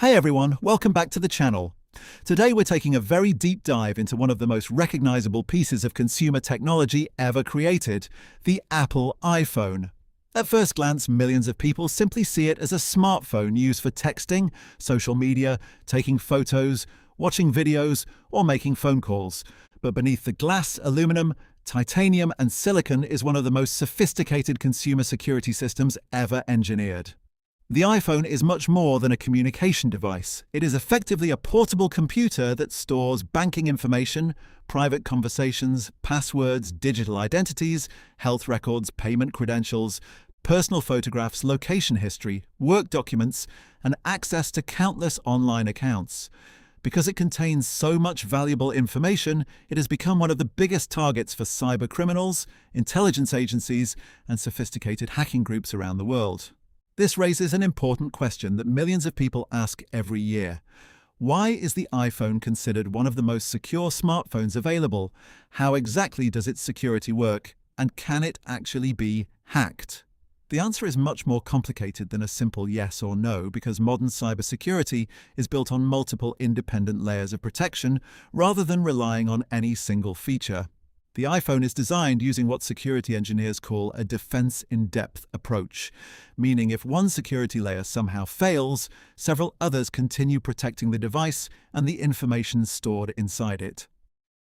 Hey everyone, welcome back to the channel. Today we're taking a very deep dive into one of the most recognizable pieces of consumer technology ever created, the Apple iPhone. At first glance, millions of people simply see it as a smartphone used for texting, social media, taking photos, watching videos, or making phone calls. But beneath the glass, aluminum, titanium, and silicon is one of the most sophisticated consumer security systems ever engineered. The iPhone is much more than a communication device. It is effectively a portable computer that stores banking information, private conversations, passwords, digital identities, health records, payment credentials, personal photographs, location history, work documents, and access to countless online accounts. Because it contains so much valuable information, it has become one of the biggest targets for cybercriminals, intelligence agencies, and sophisticated hacking groups around the world. This raises an important question that millions of people ask every year. Why is the iPhone considered one of the most secure smartphones available? How exactly does its security work? And can it actually be hacked? The answer is much more complicated than a simple yes or no, because modern cybersecurity is built on multiple independent layers of protection rather than relying on any single feature. The iPhone is designed using what security engineers call a defense-in-depth approach, meaning if one security layer somehow fails, several others continue protecting the device and the information stored inside it.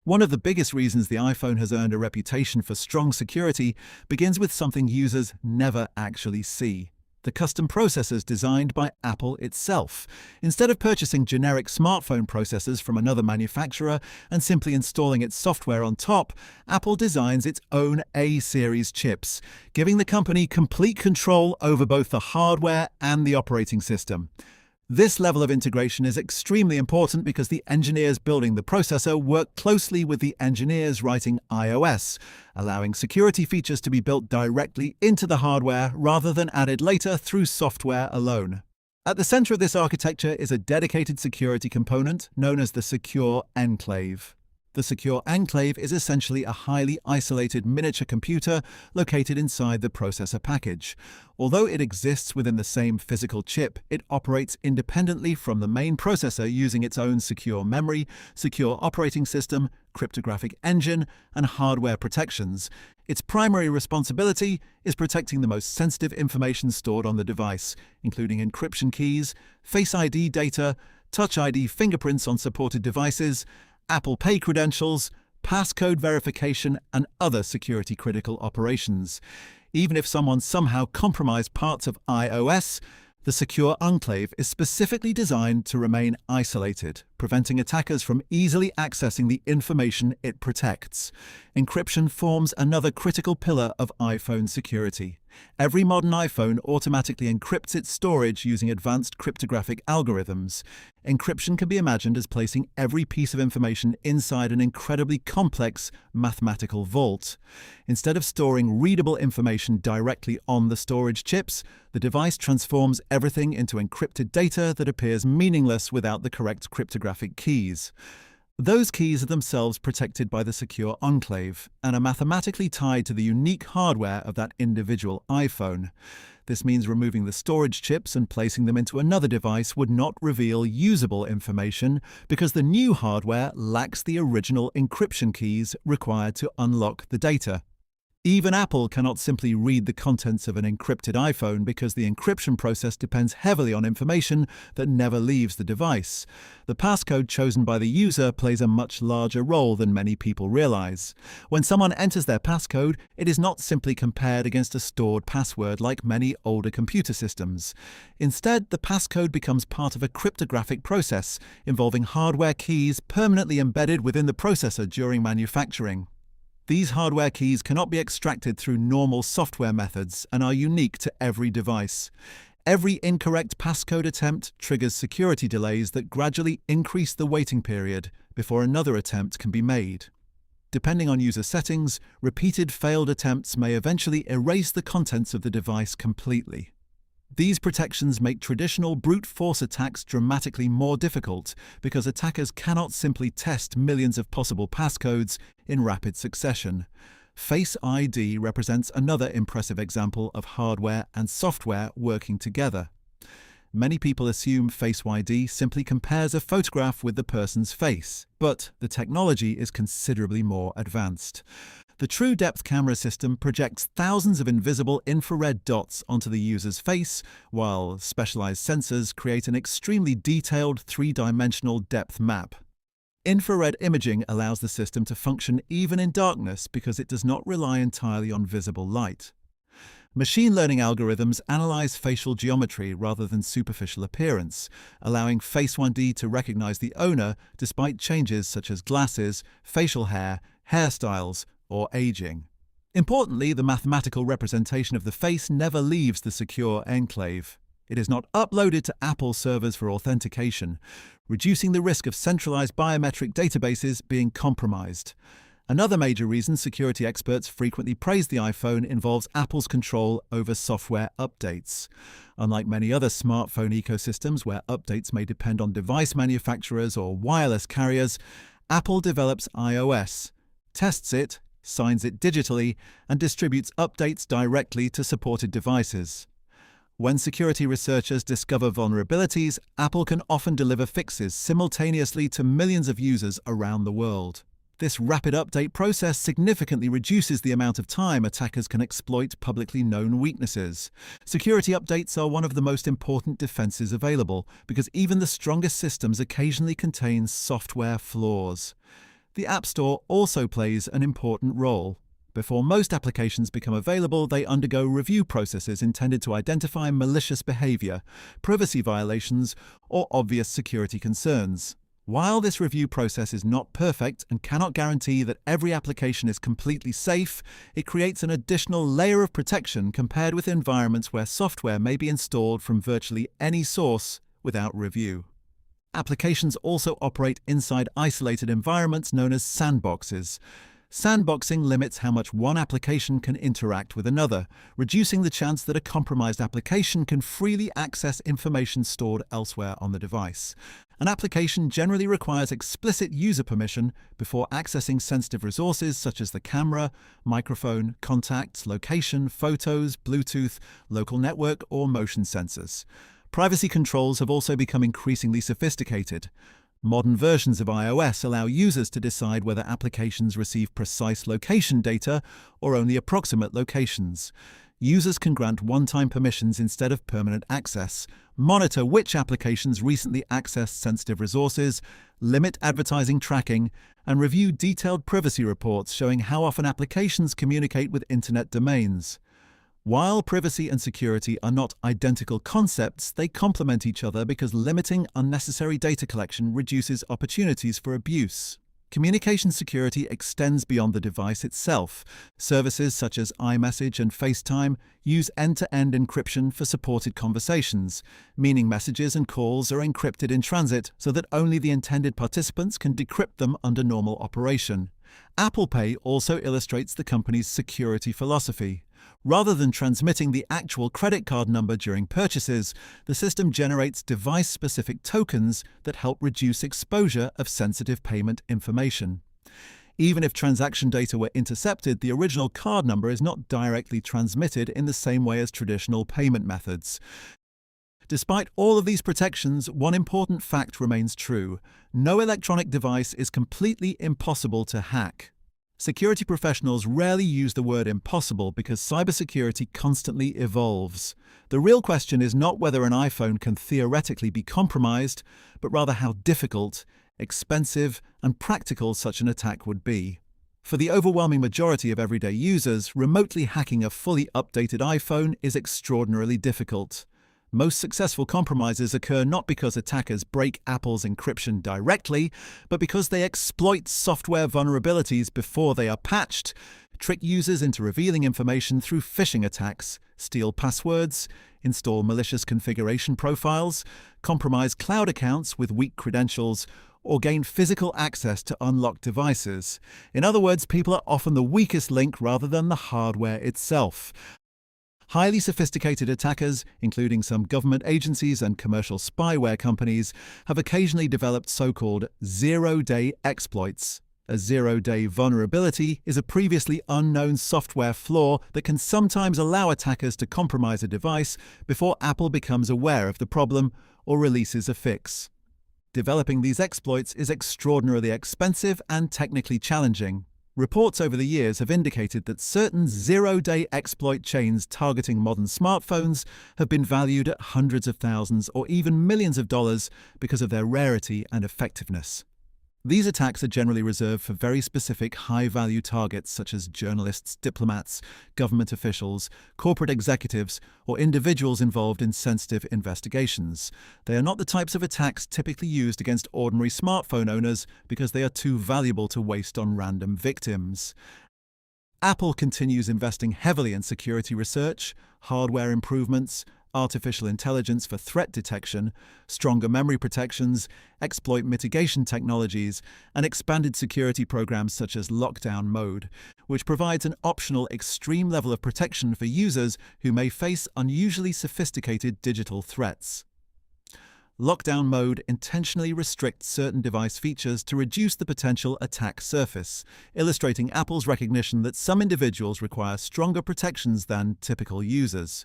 One of the biggest reasons the iPhone has earned a reputation for strong security begins with something users never actually see: the custom processors designed by Apple itself. Instead of purchasing generic smartphone processors from another manufacturer and simply installing its software on top, Apple designs its own A-series chips, giving the company complete control over both the hardware and the operating system. This level of integration is extremely important because the engineers building the processor work closely with the engineers writing iOS, allowing security features to be built directly into the hardware rather than added later through software alone. At the center of this architecture is a dedicated security component known as the Secure Enclave. The Secure Enclave is essentially a highly isolated miniature computer located inside the processor package. Although it exists within the same physical chip, it operates independently from the main processor using its own secure memory, secure operating system, cryptographic engine, and hardware protections. Its primary responsibility is protecting the most sensitive information stored on the device, including encryption keys, Face ID data, Touch ID fingerprints on supported devices, Apple Pay credentials, passcode verification, and other security-critical operations. Even if someone somehow compromised parts of iOS, the Secure Enclave is specifically designed to remain isolated, preventing attackers from easily accessing the information it protects. Encryption forms another critical pillar of iPhone security. Every modern iPhone automatically encrypts its storage using advanced cryptographic algorithms. Encryption can be imagined as placing every piece of information inside an incredibly complex mathematical vault. Instead of storing readable information directly on the storage chips, the device transforms everything into encrypted data that appears meaningless without the correct cryptographic keys. Those keys are themselves protected by the Secure Enclave and are mathematically tied to the unique hardware of that individual iPhone. This means removing the storage chips and placing them into another device would not reveal usable information because the new hardware lacks the original encryption keys required to unlock the data. Even Apple cannot simply read the contents of an encrypted iPhone because the encryption process depends heavily on information that never leaves the device. The passcode chosen by the user plays a much larger role than many people realize. When someone enters their passcode, it is not simply compared against a stored password like many older computer systems. Instead, the passcode becomes part of a cryptographic process involving hardware keys permanently embedded within the processor during manufacturing. These hardware keys cannot be extracted through normal software methods and are unique to every device. Every incorrect passcode attempt triggers security delays that gradually increase the waiting period before another attempt can be made. Depending on user settings, repeated failed attempts may eventually erase the contents of the device completely. These protections make traditional brute force attacks dramatically more difficult because attackers cannot simply test millions of possible passcodes in rapid succession. Face ID represents another impressive example of hardware and software working together. Many people assume Face ID simply compares a photograph with the person's face, but the technology is considerably more advanced. The True Depth camera system projects thousands of invisible infrared dots onto the user's face, while specialized sensors create an extremely detailed three-dimensional depth map. Infrared imaging allows the system to function even in darkness because it does not rely entirely on visible light. Machine learning algorithms analyze facial geometry rather than superficial appearance, allowing Face ID to recognize the owner despite changes such as glasses, facial hair, hairstyles, or aging. Importantly, the mathematical representation of the face never leaves the Secure Enclave. It is not uploaded to Apple servers for authentication, reducing the risk of centralized biometric databases being compromised. Another major reason security experts frequently praise the iPhone involves Apple's control over software updates. Unlike many other smartphone ecosystems where updates may depend on device manufacturers or wireless carriers, Apple develops iOS, tests it, signs it digitally, and distributes updates directly to supported devices. When security researchers discover vulnerabilities, Apple can often deliver fixes simultaneously to millions of users around the world. This rapid update process significantly reduces the amount of time attackers can exploit publicly known weaknesses. Security updates are one of the most important defenses available because even the strongest systems occasionally contain software flaws. The App Store also plays an important role. Before most applications become available, they undergo review processes intended to identify malicious behavior, privacy violations, or obvious security concerns. While this review process is not perfect and cannot guarantee that every application is completely safe, it creates an additional layer of protection compared with environments where software may be installed from virtually any source without review. Applications also operate inside isolated environments known as sandboxes. Sandboxing limits how much one application can interact with another, reducing the chance that a compromised application can freely access information stored elsewhere on the device. An application generally requires explicit user permission before accessing sensitive resources such as the camera, microphone, contacts, location, photos, Bluetooth, local network, or motion sensors. Privacy controls have also become increasingly sophisticated. Modern versions of iOS allow users to decide whether applications receive precise location data or only approximate locations. Users can grant one-time permissions instead of permanent access, monitor which applications recently accessed sensitive resources, limit advertising tracking, and review detailed privacy reports showing how often applications communicate with internet domains. While privacy and security are not identical concepts, they complement each other because limiting unnecessary data collection reduces opportunities for abuse. Communication security extends beyond the device itself. Services such as iMessage and FaceTime use end-to-end encryption for supported conversations, meaning messages and calls are encrypted in transit so that only the intended participants can decrypt them under normal operation. Apple Pay also illustrates the company's security philosophy. Rather than transmitting the actual credit card number during purchases, the system generates device-specific tokens that help reduce exposure of sensitive payment information. Even if transaction data were intercepted, the original card number is not directly transmitted in the same way as traditional payment methods. Despite all of these protections, one important fact remains true: no electronic device is completely impossible to hack. Security professionals rarely use the word impossible because cybersecurity constantly evolves. The real question is not whether an iPhone can theoretically be compromised, but rather how difficult, expensive, and practical such an attack would be. For the overwhelming majority of everyday users, remotely hacking a fully updated iPhone is extraordinarily difficult. Most successful compromises occur not because attackers break Apple's encryption directly, but because they exploit software vulnerabilities before they are patched, trick users into revealing information through phishing attacks, steal passwords, install malicious configuration profiles, compromise cloud accounts with weak credentials, or gain physical access to unlocked devices. In other words, people are often the weakest link rather than the hardware itself. Highly sophisticated attackers, including some government agencies and commercial spyware companies, have occasionally developed so-called zero-day exploits. A zero-day vulnerability is a previously unknown software flaw that can sometimes allow attackers to compromise a device before Apple becomes aware of the problem or releases a fix. Developing these exploits is extraordinarily expensive and technically challenging. Reports over the years have indicated that certain zero-day exploit chains targeting modern smartphones have been valued at hundreds of thousands or even millions of dollars because of their rarity and effectiveness. These attacks are generally reserved for very specific high-value targets such as journalists, diplomats, government officials, corporate executives, or individuals involved in sensitive investigations. They are not the types of attacks typically used against ordinary smartphone owners because they are too valuable to waste on random victims. Apple continues investing heavily in security research, hardware improvements, artificial intelligence for threat detection, stronger memory protections, exploit mitigation technologies, and expanded security programs such as Lockdown Mode, which provides an optional extreme level of protection for users who may face unusually sophisticated digital threats. Lockdown Mode intentionally restricts certain device features to reduce the potential attack surface, illustrating Apple's recognition that some individuals require stronger protections than typical users.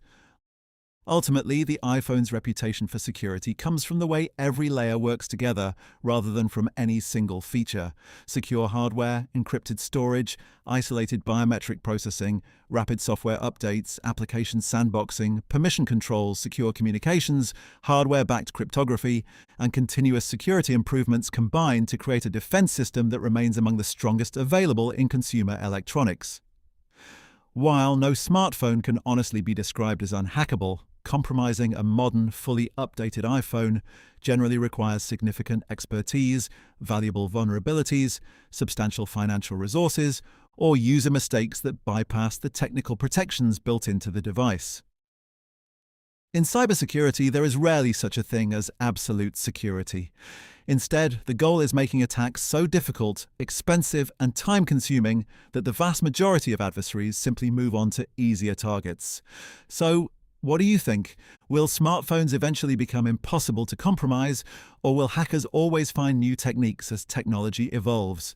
Ultimately, the iPhone's reputation for security comes from the way every layer works together rather than from any single feature. Secure hardware, encrypted storage, isolated biometric processing, rapid software updates, application sandboxing, permission controls, secure communications, hardware-backed cryptography, and continuous security improvements combine to create a defense system that remains among the strongest available in consumer electronics. While no smartphone can honestly be described as unhackable, compromising a modern, fully updated iPhone generally requires significant expertise, valuable vulnerabilities, substantial financial resources, or user mistakes that bypass the technical protections built into the device. In cybersecurity, there is rarely such a thing as absolute security. Instead, the goal is making attacks so difficult, expensive, and time-consuming that the vast majority of adversaries simply move on to easier targets. So, what do you think? Will smartphones eventually become impossible to compromise, or will hackers always find new techniques as technology evolves?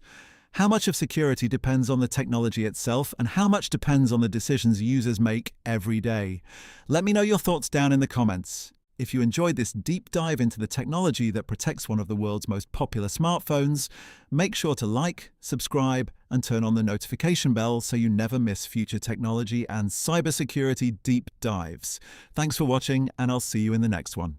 How much of security depends on the technology itself, and how much depends on the decisions users make every day? Let me know your thoughts down in the comments. If you enjoyed this deep dive into the technology that protects one of the world's most popular smartphones, make sure to like, subscribe, and turn on the notification bell so you never miss future technology and cybersecurity deep dives. Thanks for watching, and I'll see you in the next one.